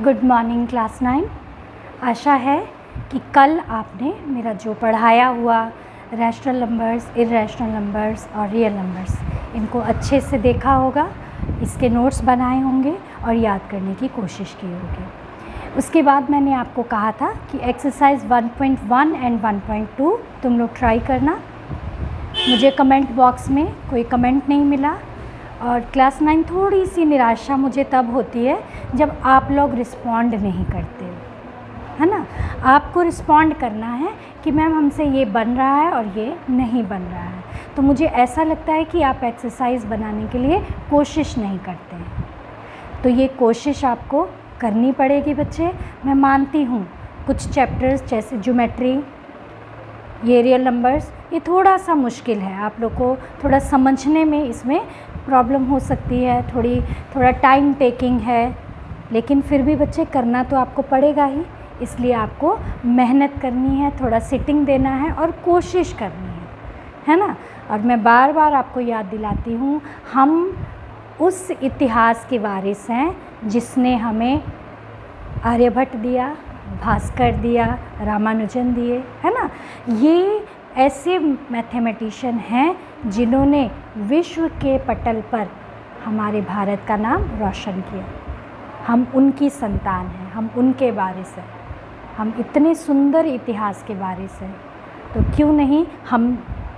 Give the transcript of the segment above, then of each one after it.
Good morning class 9। आशा है कि कल आपने मेरा जो पढ़ाया हुआ रैशनल नंबर्स, इर्रेशनल नंबर्स और रियल नंबर्स इनको अच्छे से देखा होगा, इसके नोट्स बनाए होंगे और याद करने की कोशिश की होगी। उसके बाद मैंने आपको कहा था कि एक्सरसाइज 1.1 एंड 1.2 तुम लोग ट्राई करना। मुझे कमेंट बॉक्स में कोई कमेंट नहीं मिला और क्लास 9 थोड़ी सी निराशा मुझे तब होती है जब आप लोग रिस्पॉन्ड नहीं करते, है ना। आपको रिस्पॉन्ड करना है कि मैम हमसे ये बन रहा है और ये नहीं बन रहा है, तो मुझे ऐसा लगता है कि आप एक्सरसाइज बनाने के लिए कोशिश नहीं करते हैं। तो ये कोशिश आपको करनी पड़ेगी बच्चे। मैं मानती हूँ कुछ चैप्टर्स जैसे ज्योमेट्री, ये रियल नंबर्स, ये थोड़ा सा मुश्किल है, आप लोग को थोड़ा समझने में इसमें प्रॉब्लम हो सकती है, थोड़ा टाइम टेकिंग है, लेकिन फिर भी बच्चे करना तो आपको पड़ेगा ही। इसलिए आपको मेहनत करनी है, थोड़ा सिटिंग देना है और कोशिश करनी है ना। और मैं बार बार आपको याद दिलाती हूँ, हम उस इतिहास के वारिस हैं जिसने हमें आर्यभट्ट दिया, भास्कर दिया, रामानुजन दिए, है ना। ये ऐसे मैथमेटिशियन हैं जिन्होंने विश्व के पटल पर हमारे भारत का नाम रोशन किया। हम उनकी संतान हैं, हम उनके वारिस हैं, हम इतने सुंदर इतिहास के वारिस हैं। तो क्यों नहीं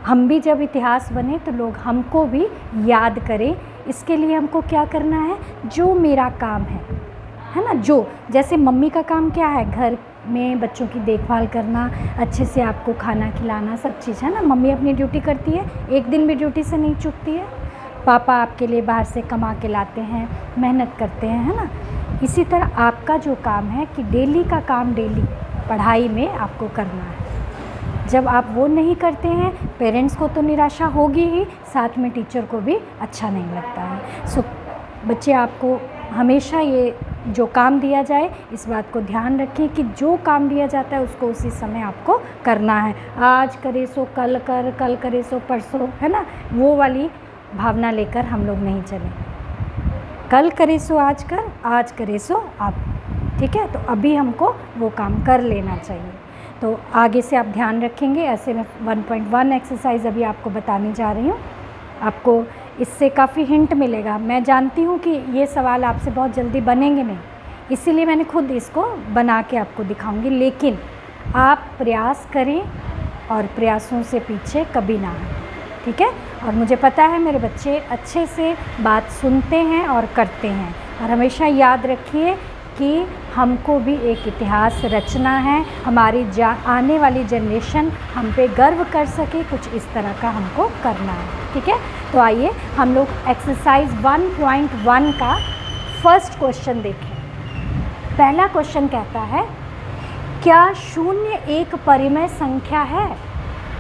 हम भी जब इतिहास बने तो लोग हमको भी याद करें। इसके लिए हमको क्या करना है, जो मेरा काम है ना, जो जैसे मम्मी का काम क्या है, घर में बच्चों की देखभाल करना, अच्छे से आपको खाना खिलाना, सब चीज़, है ना। मम्मी अपनी ड्यूटी करती है, एक दिन भी ड्यूटी से नहीं चूकती है। पापा आपके लिए बाहर से कमा के लाते हैं, मेहनत करते हैं, है ना। इसी तरह आपका जो काम है कि डेली का काम डेली पढ़ाई में आपको करना है। जब आप वो नहीं करते हैं, पेरेंट्स को तो निराशा होगी ही, साथ में टीचर को भी अच्छा नहीं लगता है। सो बच्चे, आपको हमेशा ये जो काम दिया जाए इस बात को ध्यान रखें कि जो काम दिया जाता है उसको उसी समय आपको करना है। आज करे सो कल कर, कल करे सो परसों, है ना, वो वाली भावना लेकर हम लोग नहीं चलें। कल करे सो आज कर, आज करे सो अब, ठीक है। तो अभी हमको वो काम कर लेना चाहिए। तो आगे से आप ध्यान रखेंगे। ऐसे मैं 1.1 एक्सरसाइज अभी आपको बताने जा रही हूँ। आपको इससे काफ़ी हिंट मिलेगा। मैं जानती हूँ कि ये सवाल आपसे बहुत जल्दी बनेंगे नहीं, इसीलिए मैंने खुद इसको बना के आपको दिखाऊंगी, लेकिन आप प्रयास करें और प्रयासों से पीछे कभी ना आए, ठीक है। और मुझे पता है मेरे बच्चे अच्छे से बात सुनते हैं और करते हैं। और हमेशा याद रखिए कि हमको भी एक इतिहास रचना है, हमारी आने वाली जनरेशन हम पे गर्व कर सके, कुछ इस तरह का हमको करना है, ठीक है। तो आइए हम लोग एक्सरसाइज 1.1 का फर्स्ट क्वेश्चन देखें। पहला क्वेश्चन कहता है, क्या 0 एक परिमेय संख्या है?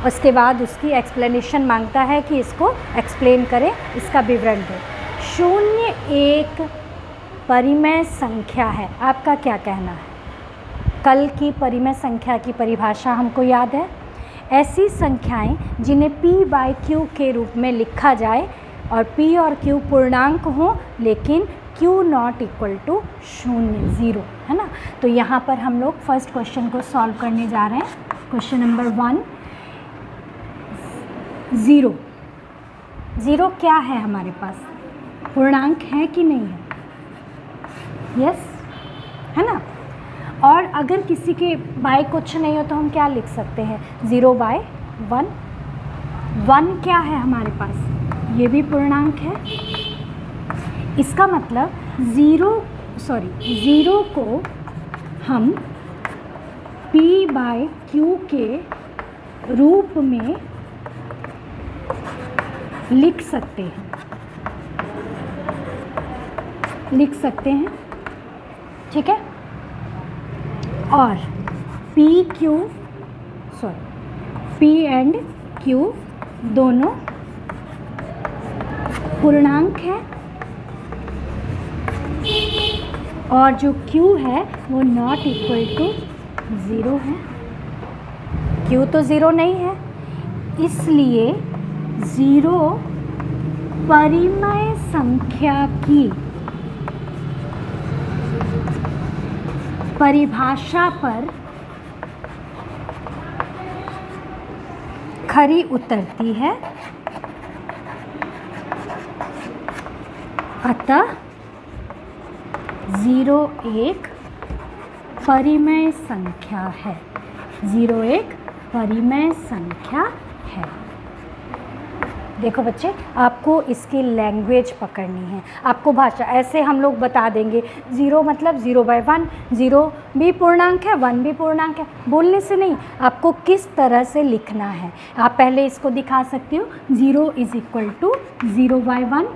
उसके बाद उसकी एक्सप्लेनेशन मांगता है कि इसको एक्सप्लेन करें, इसका विवरण दें। 0 एक परिमेय संख्या है, आपका क्या कहना है? कल की परिमेय संख्या की परिभाषा हमको याद है। ऐसी संख्याएं जिन्हें p/q के रूप में लिखा जाए और p और q पूर्णांक हों, लेकिन q नॉट इक्वल टू 0, है ना। तो यहाँ पर हम लोग फर्स्ट क्वेश्चन को सॉल्व करने जा रहे हैं। क्वेश्चन नंबर 1, 0 क्या है हमारे पास? पूर्णांक है कि नहीं है? यस, है ना। और अगर किसी के बाय कुछ नहीं हो तो हम क्या लिख सकते हैं? 0/1। 1 क्या है हमारे पास? ये भी पूर्णांक है। इसका मतलब 0 को हम p/q के रूप में लिख सकते हैं, ठीक है। और p एंड q दोनों पूर्णांक है और जो q है वो नॉट इक्वल टू 0 है। q तो 0 नहीं है, इसलिए 0 परिमेय संख्या की परिभाषा पर खरी उतरती है, अतः 0 एक परिमेय संख्या है। 0 एक परिमेय संख्या है। देखो बच्चे, आपको इसकी लैंग्वेज पकड़नी है, आपको भाषा। ऐसे हम लोग बता देंगे 0 मतलब 0/1, 0 भी पूर्णांक है, 1 भी पूर्णांक है, बोलने से नहीं, आपको किस तरह से लिखना है। आप पहले इसको दिखा सकते हो, 0 = 0/1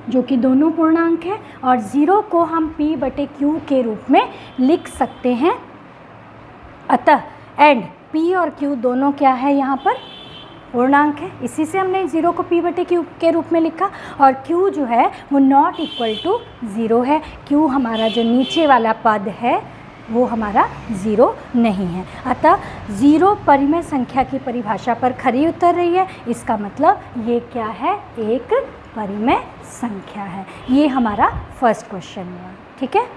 जो कि दोनों पूर्णांक है, और 0 को हम p/q के रूप में लिख सकते हैं। अतः एंड p और q दोनों क्या है, यहाँ पर पूर्णांक है, इसी से हमने 0 को p/q के रूप में लिखा। और q जो है वो नॉट इक्वल टू 0 है। q हमारा जो नीचे वाला पद है वो हमारा 0 नहीं है। अतः 0 परिमेय संख्या की परिभाषा पर खरी उतर रही है। इसका मतलब ये क्या है, एक परिमेय संख्या है। ये हमारा फर्स्ट क्वेश्चन हुआ। ठीक है।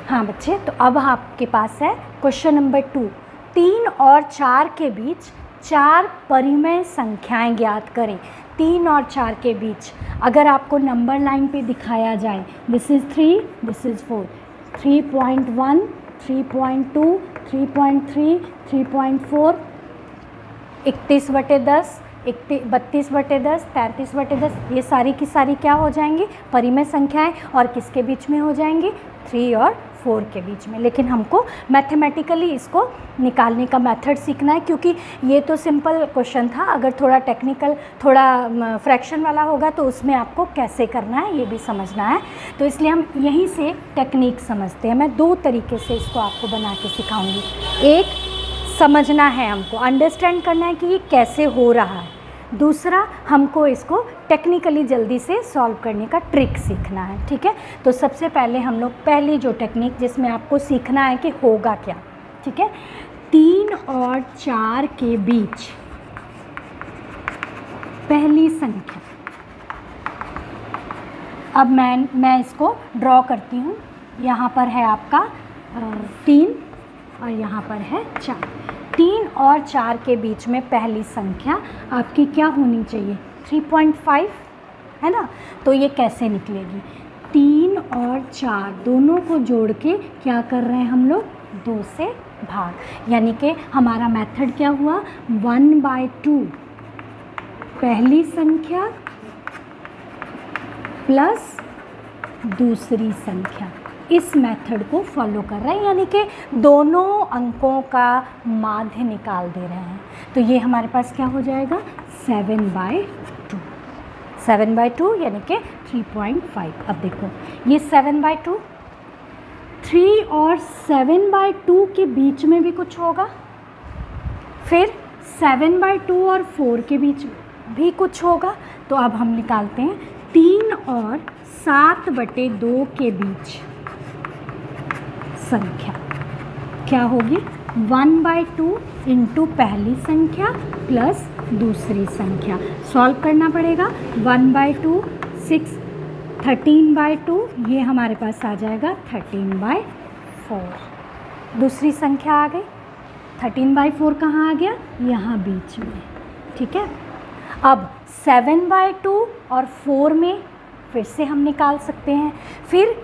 हाँ बच्चे, तो अब आपके पास है क्वेश्चन नंबर 2। 3 और 4 के बीच 4 परिमेय संख्याएं ज्ञात करें। 3 और 4 के बीच अगर आपको नंबर लाइन पे दिखाया जाए, दिस इज़ 3, दिस इज़ 4, 3.1, 3.2, 3.3, 3.4, 31/10, 32/10, 33/10, ये सारी की सारी क्या हो जाएंगी, परिमेय संख्याएं। और किसके बीच में हो जाएंगी, 3 और 4 के बीच में। लेकिन हमको मैथमेटिकली इसको निकालने का मेथड सीखना है, क्योंकि ये तो सिंपल क्वेश्चन था। अगर थोड़ा टेक्निकल, थोड़ा फ्रैक्शन वाला होगा तो उसमें आपको कैसे करना है ये भी समझना है। तो इसलिए हम यहीं से टेक्निक समझते हैं। मैं 2 तरीके से इसको आपको बना के सिखाऊंगी। एक, समझना है हमको, अंडरस्टैंड करना है कि ये कैसे हो रहा है। दूसरा, हमको इसको टेक्निकली जल्दी से सॉल्व करने का ट्रिक सीखना है। ठीक है। तो सबसे पहले हम लोग पहली जो टेक्निक जिसमें आपको सीखना है कि होगा क्या। ठीक है। 3 और 4 के बीच पहली संख्या, अब मैं इसको ड्रॉ करती हूँ। यहाँ पर है आपका 3 और यहाँ पर है 4। 3 और 4 के बीच में पहली संख्या आपकी क्या होनी चाहिए, 3.5 है ना। तो ये कैसे निकलेगी, 3 और 4 दोनों को जोड़ के क्या कर रहे हैं हम लोग, 2 से भाग। यानी कि हमारा मेथड क्या हुआ, 1/2 पहली संख्या प्लस दूसरी संख्या, इस मेथड को फॉलो कर रहे हैं। यानी कि दोनों अंकों का माध्य निकाल दे रहे हैं। तो ये हमारे पास क्या हो जाएगा, 7/2। 7/2 यानी कि 3.5। अब देखो ये 7/2, 3 और 7/2 के बीच में भी कुछ होगा, फिर 7/2 और 4 के बीच भी कुछ होगा। तो अब हम निकालते हैं 3 और 7/2 के बीच संख्या क्या होगी, 1/2 इंटू पहली संख्या प्लस दूसरी संख्या। सॉल्व करना पड़ेगा। 1/2 6, 13/2, ये हमारे पास आ जाएगा 13/4। दूसरी संख्या आ गई, 13/4 कहाँ आ गया, यहाँ बीच में। ठीक है। अब 7/2 और 4 में फिर से हम निकाल सकते हैं। फिर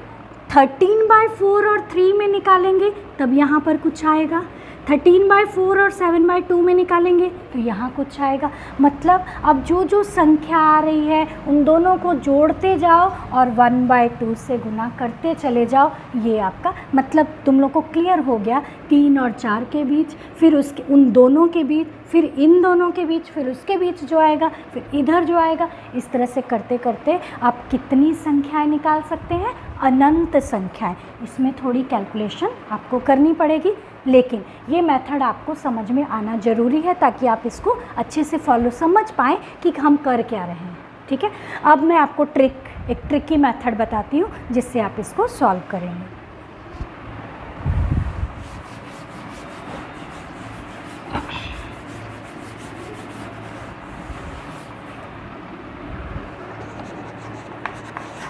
13/4 और 3 में निकालेंगे तब यहाँ पर कुछ आएगा। 13/4 और 7/2 में निकालेंगे तो यहाँ कुछ आएगा। मतलब अब जो जो संख्या आ रही है उन दोनों को जोड़ते जाओ और 1/2 से गुना करते चले जाओ। ये आपका मतलब तुम लोग को क्लियर हो गया। 3 और 4 के बीच, फिर उसके उन दोनों के बीच, फिर इन दोनों के बीच, फिर उसके बीच जो आएगा, फिर इधर जो आएगा। इस तरह से करते करते आप कितनी संख्याएं निकाल सकते हैं, अनंत संख्याएं। इसमें थोड़ी कैलकुलेशन आपको करनी पड़ेगी, लेकिन ये मेथड आपको समझ में आना ज़रूरी है ताकि आप इसको अच्छे से समझ पाएँ कि हम कर क्या रहे हैं। ठीक है। अब मैं आपको एक ट्रिकी मेथड बताती हूँ जिससे आप इसको सॉल्व करेंगे।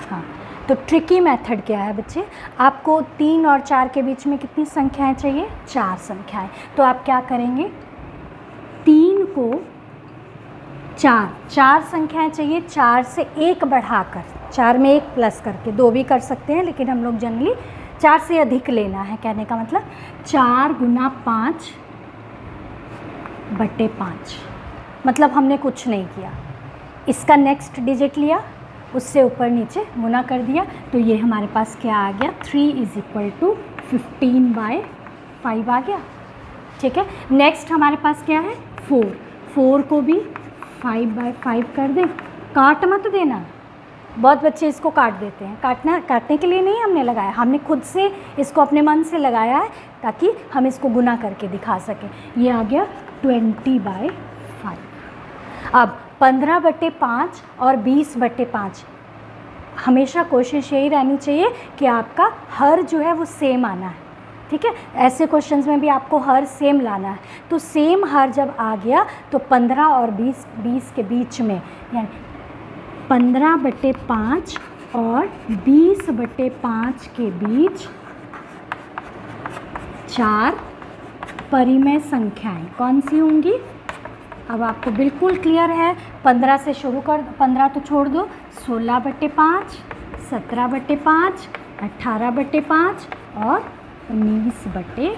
हाँ, तो ट्रिकी मेथड क्या है बच्चे, आपको 3 और 4 के बीच में कितनी संख्याएं चाहिए, 4 संख्याएं। तो आप क्या करेंगे, 3 को 4 संख्याएं चाहिए, 4 से 1 बढ़ाकर, 4 में 1 प्लस करके, 2 भी कर सकते हैं लेकिन हम लोग जनरली 4 से अधिक लेना है। कहने का मतलब 4 गुना 5 बटे 5, मतलब हमने कुछ नहीं किया, इसका नेक्स्ट डिजिट लिया, उससे ऊपर नीचे गुना कर दिया, तो ये हमारे पास क्या आ गया, 3 = 15/5 आ गया। ठीक है, नेक्स्ट हमारे पास क्या है, 4 को भी 5/5 कर दें, काट मत देना, बहुत बच्चे इसको काट देते हैं, काटने के लिए नहीं हमने लगाया, हमने खुद से इसको अपने मन से लगाया है ताकि हम इसको गुना करके दिखा सकें। ये आ गया 20/5। अब 15/5 और 20/5, हमेशा कोशिश यही रहनी चाहिए कि आपका हर जो है वो सेम आना है। ठीक है, ऐसे क्वेश्चंस में भी आपको हर सेम लाना है। तो सेम हर जब आ गया तो 15 और 20 के बीच में, यानी 15/5 और 20/5 के बीच 4 परिमेय संख्याएं कौन सी होंगी। अब आपको बिल्कुल क्लियर है, 15 से शुरू कर, 15 तो छोड़ दो, 16/5, 17/5, 18/5 और 19/5।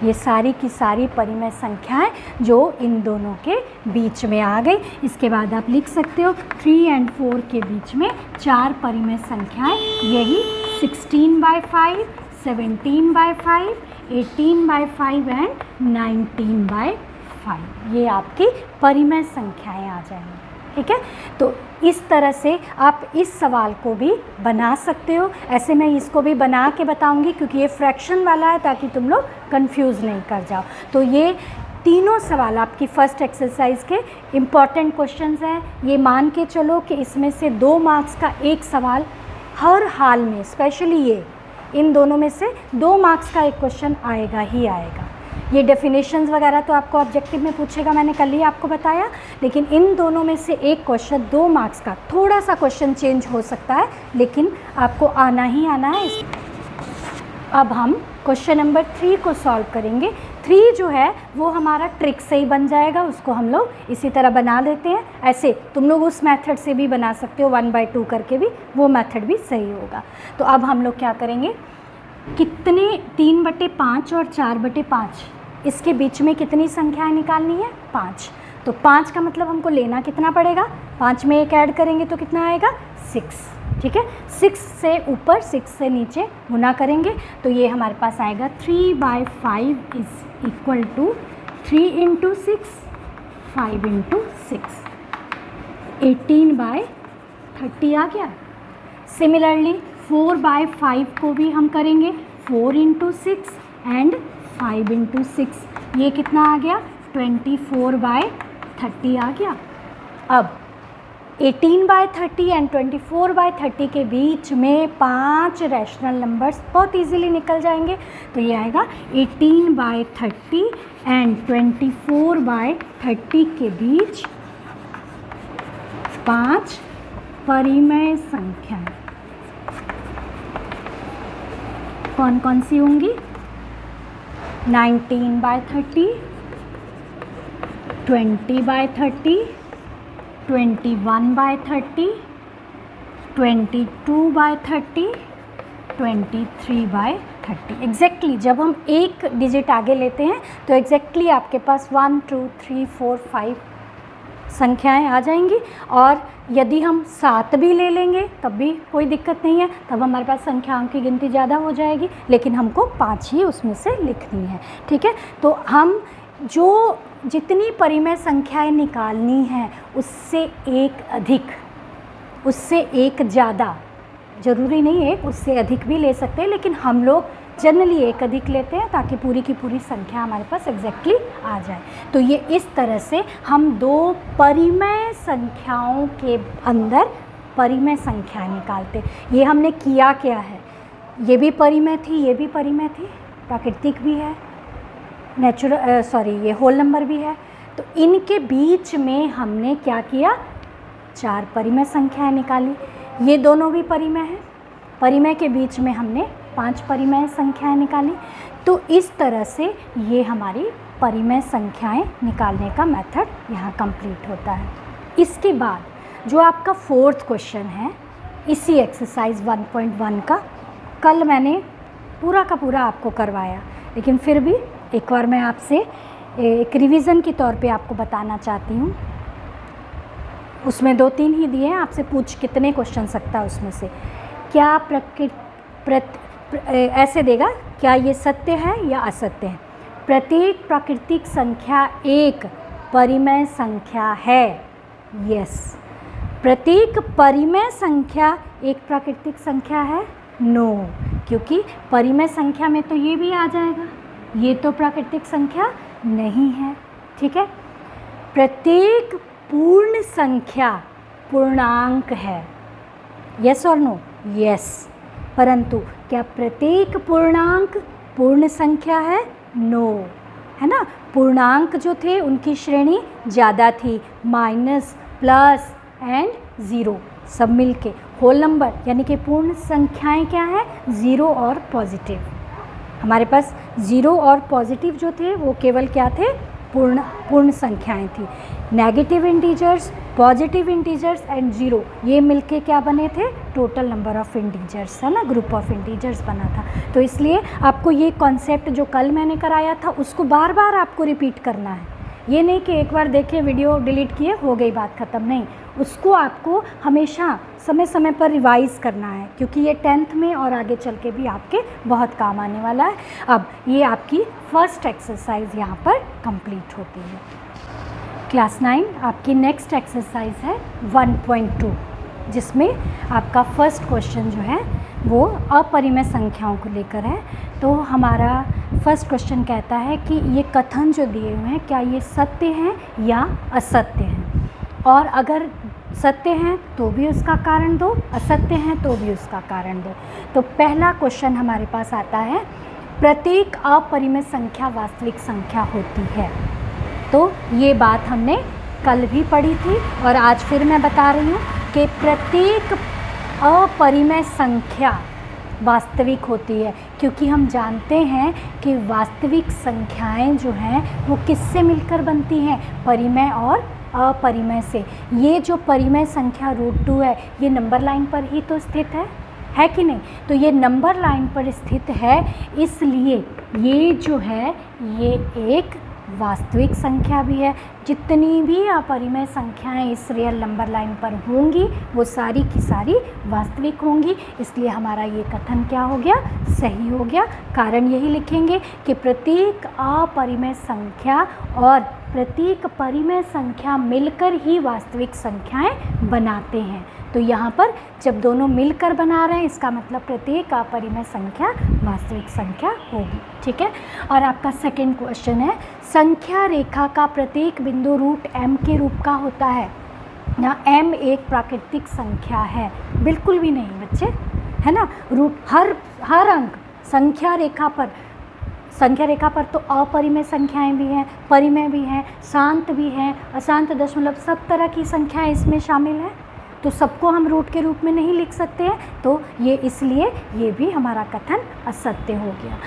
ये सारी की सारी परिमेय संख्याएं जो इन दोनों के बीच में आ गई। इसके बाद आप लिख सकते हो 3 और 4 के बीच में 4 परिमेय संख्याएं, यही 16/5, 17/5, 18/5 एंड 19/5, ये आपकी परिमेय संख्याएं आ जाएंगी। ठीक है, तो इस तरह से आप इस सवाल को भी बना सकते हो। ऐसे मैं इसको भी बना के बताऊंगी क्योंकि ये फ्रैक्शन वाला है, ताकि तुम लोग कंफ्यूज नहीं कर जाओ। तो ये तीनों सवाल आपकी फर्स्ट एक्सरसाइज के इम्पॉर्टेंट क्वेश्चंस हैं। ये मान के चलो कि इसमें से 2 मार्क्स का एक सवाल हर हाल में, स्पेशली ये इन दोनों में से 2 मार्क्स का एक क्वेश्चन आएगा ही आएगा। ये डेफिनेशंस वगैरह तो आपको ऑब्जेक्टिव में पूछेगा, मैंने कल ही आपको बताया, लेकिन इन दोनों में से एक क्वेश्चन 2 मार्क्स का, थोड़ा सा क्वेश्चन चेंज हो सकता है लेकिन आपको आना ही आना है। अब हम क्वेश्चन नंबर 3 को सॉल्व करेंगे। 3 जो है वो हमारा ट्रिक से ही बन जाएगा, उसको हम लोग इसी तरह बना लेते हैं। ऐसे तुम लोग उस मेथड से भी बना सकते हो, 1/2 करके भी, वो मेथड भी सही होगा। तो अब हम लोग क्या करेंगे, कितने 3/5 और 4/5, इसके बीच में कितनी संख्याएं निकालनी है, 5। तो 5 का मतलब हमको लेना कितना पड़ेगा, 5 में 1 ऐड करेंगे तो कितना आएगा, 6। ठीक है, 6 से ऊपर 6 से नीचे गुना करेंगे तो ये हमारे पास आएगा 3/5 = 3 × 6, 5 × 6, 18/30 आ गया। सिमिलरली 4/5 को भी हम करेंगे, 4 × 6 एंड 5 × 6, ये कितना आ गया, 24/30 आ गया। अब 18/30 एंड 24/30 के बीच में 5 रैशनल नंबर्स बहुत इजीली निकल जाएंगे। तो ये आएगा 18/30 एंड 24/30 के बीच 5 परिमेय संख्याएं कौन कौन सी होंगी, 19/30, 20/30, 21/30, 22/30, 23/30। एग्जैक्टली जब हम एक डिजिट आगे लेते हैं तो एग्जैक्टली आपके पास 1, 2, 3, 4, 5 संख्याएं आ जाएंगी। और यदि हम 7 भी ले लेंगे तब भी कोई दिक्कत नहीं है, तब हमारे पास संख्याओं की गिनती ज़्यादा हो जाएगी, लेकिन हमको 5 ही उसमें से लिखनी है। ठीक है, तो हम जो जितनी परिमेय संख्याएं निकालनी हैं उससे एक अधिक, उससे एक ज़्यादा, ज़रूरी नहीं है उससे अधिक भी ले सकते हैं, लेकिन हम लोग जनरली एक अधिक लेते हैं ताकि पूरी की पूरी संख्या हमारे पास एग्जैक्टली आ जाए। तो ये इस तरह से हम 2 परिमेय संख्याओं के अंदर परिमेय संख्याएं निकालते। ये हमने किया क्या है, ये भी परिमेय थी, ये भी परिमेय थी, प्राकृतिक भी है, ये होल नंबर भी है। तो इनके बीच में हमने क्या किया, 4 परिमेय संख्याएं निकाली। ये दोनों भी परिमेय हैं, परिमेय के बीच में हमने 5 परिमेय संख्याएं निकाली। तो इस तरह से ये हमारी परिमेय संख्याएं निकालने का मेथड यहाँ कंप्लीट होता है। इसके बाद जो आपका 4th क्वेश्चन है इसी एक्सरसाइज 1.1 का, कल मैंने पूरा का पूरा आपको करवाया, लेकिन फिर भी एक बार मैं आपसे एक रिवीजन के तौर पे आपको बताना चाहती हूँ। उसमें 2-3 ही दिए हैं, आपसे पूछ कितने क्वेश्चन सकता है उसमें से। क्या ऐसे देगा, क्या ये सत्य है या असत्य है? प्रत्येक प्राकृतिक संख्या एक परिमेय संख्या है। यस। प्रत्येक परिमेय संख्या एक प्राकृतिक संख्या है? नो, क्योंकि परिमेय संख्या में तो ये भी आ जाएगा, ये तो प्राकृतिक संख्या नहीं है। ठीक है। प्रत्येक पूर्ण संख्या पूर्णांक है। यस और नो? यस। परंतु क्या प्रत्येक पूर्णांक पूर्ण संख्या है? नो, है ना। पूर्णांक जो थे उनकी श्रेणी ज़्यादा थी, माइनस, प्लस एंड ज़ीरो सब मिलके। होल नंबर यानी कि पूर्ण संख्याएं क्या है? ज़ीरो और पॉजिटिव। हमारे पास ज़ीरो और पॉजिटिव जो थे वो केवल क्या थे? पूर्ण संख्याएं थी। Negative integers, positive integers and zero ये मिलके क्या बने थे? टोटल नंबर ऑफ़ इंटीजर्स, है ना, ग्रुप ऑफ इंटीजर्स बना था। तो इसलिए आपको ये कॉन्सेप्ट जो कल मैंने कराया था उसको बार बार आपको रिपीट करना है। ये नहीं कि एक बार देखे वीडियो डिलीट किए हो गई बात ख़त्म, नहीं, उसको आपको हमेशा समय समय पर रिवाइज़ करना है, क्योंकि ये 10th में और आगे चल के भी आपके बहुत काम आने वाला है। अब ये आपकी फर्स्ट एक्सरसाइज यहाँ पर कंप्लीट होती है। क्लास 9 आपकी नेक्स्ट एक्सरसाइज है 1.2, जिसमें आपका फर्स्ट क्वेश्चन जो है वो अपरिमेय संख्याओं को लेकर है। तो हमारा फर्स्ट क्वेश्चन कहता है कि ये कथन जो दिए हुए हैं क्या ये सत्य हैं या असत्य हैं, और अगर सत्य हैं तो भी उसका कारण दो, असत्य हैं तो भी उसका कारण दो। तो पहला क्वेश्चन हमारे पास आता है, प्रत्येक अपरिमेय संख्या वास्तविक संख्या होती है। तो ये बात हमने कल भी पढ़ी थी और आज फिर मैं बता रही हूँ कि प्रत्येक अपरिमेय संख्या वास्तविक होती है, क्योंकि हम जानते हैं कि वास्तविक संख्याएं जो हैं वो किससे मिलकर बनती हैं? परिमेय और अपरिमेय से। ये जो परिमेय संख्या √2 है ये नंबर लाइन पर ही तो स्थित है कि नहीं? तो ये नंबर लाइन पर स्थित है, इसलिए ये जो है ये एक वास्तविक संख्या भी है। जितनी भी अपरिमेय संख्याएं इस रियल नंबर लाइन पर होंगी वो सारी की सारी वास्तविक होंगी, इसलिए हमारा ये कथन क्या हो गया? सही हो गया। कारण यही लिखेंगे कि प्रत्येक अपरिमेय संख्या और प्रत्येक परिमेय संख्या मिलकर ही वास्तविक संख्याएं बनाते हैं। तो यहाँ पर जब दोनों मिलकर बना रहे हैं इसका मतलब प्रत्येक अपरिमेय संख्या वास्तविक संख्या होगी। ठीक है। और आपका सेकंड क्वेश्चन है, संख्या रेखा का प्रत्येक बिंदु √m के रूप का होता है। यहाँ m एक प्राकृतिक संख्या है? बिल्कुल भी नहीं बच्चे, है ना। हर अंक संख्या रेखा पर तो अपरिमेय संख्याएं भी हैं, परिमेय भी हैं, शांत भी हैं, अशांत दशमलव, सब तरह की संख्याएं इसमें शामिल हैं। तो सबको हम रूट के रूप में नहीं लिख सकते हैं, तो ये इसलिए ये भी हमारा कथन असत्य हो गया।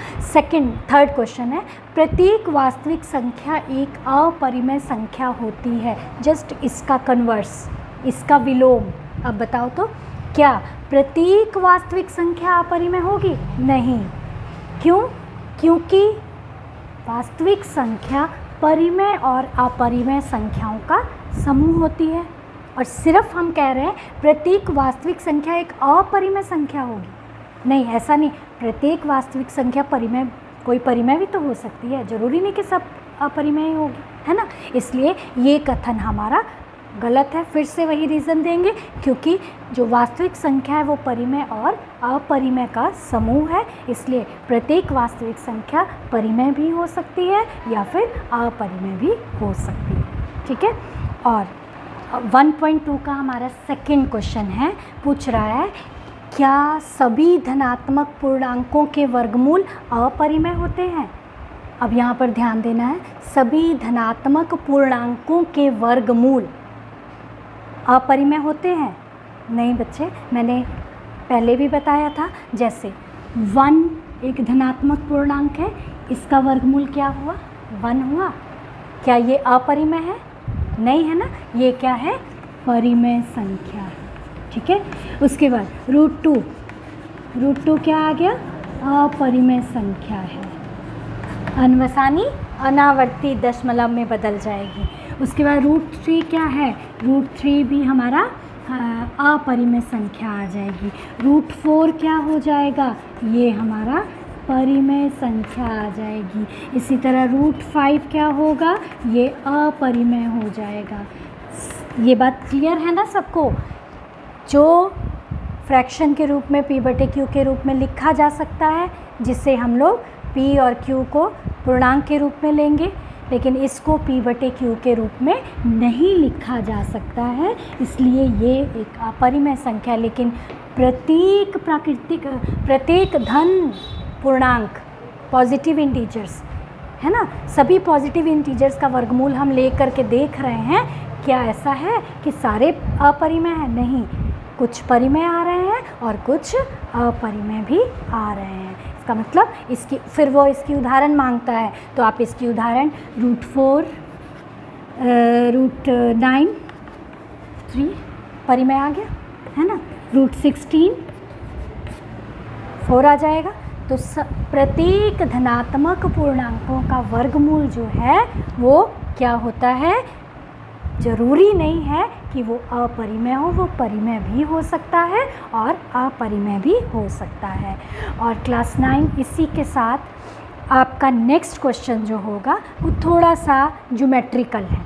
थर्ड क्वेश्चन है, प्रत्येक वास्तविक संख्या एक अपरिमेय संख्या होती है। जस्ट इसका कन्वर्स, इसका विलोम। अब बताओ तो क्या प्रत्येक वास्तविक संख्या अपरिमेय होगी? नहीं। क्यों? क्योंकि वास्तविक संख्या परिमेय और अपरिमेय संख्याओं का समूह होती है, और सिर्फ हम कह रहे हैं प्रत्येक वास्तविक संख्या एक अपरिमेय संख्या होगी। नहीं, ऐसा नहीं। प्रत्येक वास्तविक संख्या परिमेय, कोई परिमेय भी तो हो सकती है, ज़रूरी नहीं कि सब अपरिमेय होगी, है ना। इसलिए ये कथन हमारा गलत है। फिर से वही रीज़न देंगे, क्योंकि जो वास्तविक संख्या है वो परिमेय और अपरिमेय का समूह है, इसलिए प्रत्येक वास्तविक संख्या परिमेय भी हो सकती है या फिर अपरिमेय भी हो सकती है। ठीक है। और 1.2 का हमारा सेकंड क्वेश्चन है, पूछ रहा है क्या सभी धनात्मक पूर्णांकों के वर्गमूल अपरिमेय होते हैं? अब यहाँ पर ध्यान देना है, सभी धनात्मक पूर्णांकों के वर्गमूल अपरिमेय होते हैं? नहीं बच्चे, मैंने पहले भी बताया था, जैसे 1 एक धनात्मक पूर्णांक है, इसका वर्गमूल क्या हुआ? 1 हुआ। क्या ये अपरिमेय है? नहीं है ना, ये क्या है? परिमेय संख्या है। ठीक है, उसके बाद √2 क्या आ गया? अपरिमेय संख्या है। अनवसानी अनावर्ती दशमलव में बदल जाएगी। उसके बाद √3 क्या है? √3 भी हमारा अपरिमेय संख्या आ जाएगी। √4 क्या हो जाएगा? ये हमारा परिमेय संख्या आ जाएगी। इसी तरह √5 क्या होगा? ये अपरिमेय हो जाएगा। ये बात क्लियर है ना सबको? जो फ्रैक्शन के रूप में p/q के रूप में लिखा जा सकता है, जिससे हम लोग p और q को पूर्णांक के रूप में लेंगे, लेकिन इसको p/q के रूप में नहीं लिखा जा सकता है, इसलिए ये एक अपरिमेय संख्या। लेकिन प्रत्येक धन पूर्णांक पॉजिटिव इंटीजर्स है ना, सभी पॉजिटिव इंटीजर्स का वर्गमूल हम ले करके देख रहे हैं। क्या ऐसा है कि सारे अपरिमेय हैं? नहीं, कुछ परिमेय आ रहे हैं और कुछ अपरिमेय भी आ रहे हैं। इसका मतलब फिर वो इसकी उदाहरण मांगता है, तो आप इसकी उदाहरण √4 √9 3 परिमेय आ गया है ना, √16 4 आ जाएगा। तो प्रत्येक धनात्मक पूर्णांकों का वर्गमूल जो है वो क्या होता है? जरूरी नहीं है कि वो अपरिमेय हो, वो परिमेय भी हो सकता है और अपरिमेय भी हो सकता है। और क्लास 9 इसी के साथ आपका नेक्स्ट क्वेश्चन जो होगा वो थोड़ा सा ज्योमेट्रिकल है,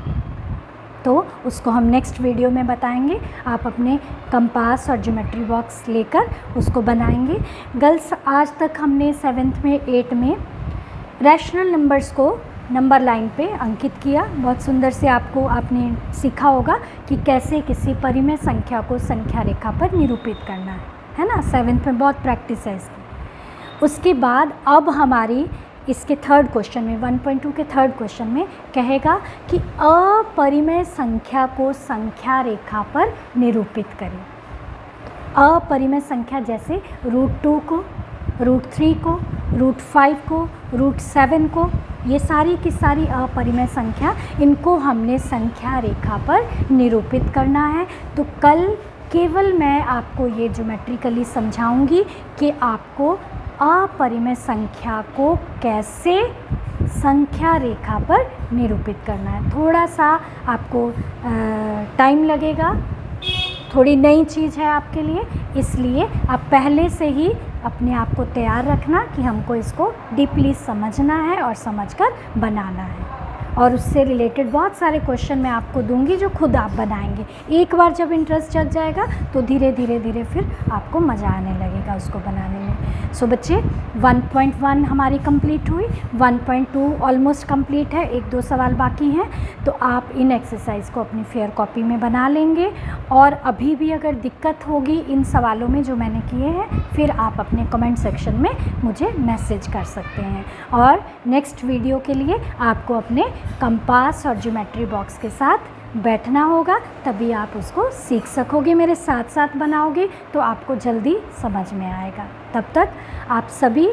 तो उसको हम नेक्स्ट वीडियो में बताएंगे। आप अपने कंपास और ज्योमेट्री बॉक्स लेकर उसको बनाएंगे। गर्ल्स, आज तक हमने 7th में 8 में रैशनल नंबर्स को नंबर लाइन पे अंकित किया। बहुत सुंदर से आपने सीखा होगा कि कैसे किसी परिमेय संख्या को संख्या रेखा पर निरूपित करना है ना। 7th में बहुत प्रैक्टिस है इसकी। उसके बाद अब हमारी इसके 3rd क्वेश्चन में 1.2 के 3rd क्वेश्चन में कहेगा कि अपरिमेय संख्या को संख्या रेखा पर निरूपित करें। अपरिमेय संख्या जैसे √2 को, √3 को, √5 को, √7 को, ये सारी की सारी अपरिमेय संख्या, इनको हमने संख्या रेखा पर निरूपित करना है। तो कल केवल मैं आपको ये ज्योमेट्रिकली समझाऊंगी कि आपको अपरिमेय संख्या को कैसे संख्या रेखा पर निरूपित करना है। थोड़ा सा आपको टाइम लगेगा, थोड़ी नई चीज़ है आपके लिए, इसलिए आप पहले से ही अपने आप को तैयार रखना कि हमको इसको डीपली समझना है और समझकर बनाना है। और उससे रिलेटेड बहुत सारे क्वेश्चन मैं आपको दूंगी जो खुद आप बनाएंगे। एक बार जब इंटरेस्ट जग जाएगा तो धीरे धीरे फिर आपको मज़ा आने लगेगा उसको बनाने में। सो बच्चे, 1.1 हमारी कंप्लीट हुई, 1.2 ऑलमोस्ट कंप्लीट है, 1-2 सवाल बाकी हैं। तो आप इन एक्सरसाइज को अपनी फेयर कॉपी में बना लेंगे। और अभी भी अगर दिक्कत होगी इन सवालों में जो मैंने किए हैं, फिर आप अपने कमेंट सेक्शन में मुझे मैसेज कर सकते हैं। और नेक्स्ट वीडियो के लिए आपको अपने कंपास और ज्योमेट्री बॉक्स के साथ बैठना होगा, तभी आप उसको सीख सकोगे। मेरे साथ साथ बनाओगे तो आपको जल्दी समझ में आएगा। तब तक आप सभी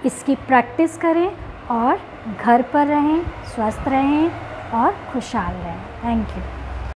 इसकी प्रैक्टिस करें और घर पर रहें, स्वस्थ रहें और खुशहाल रहें। Thank you.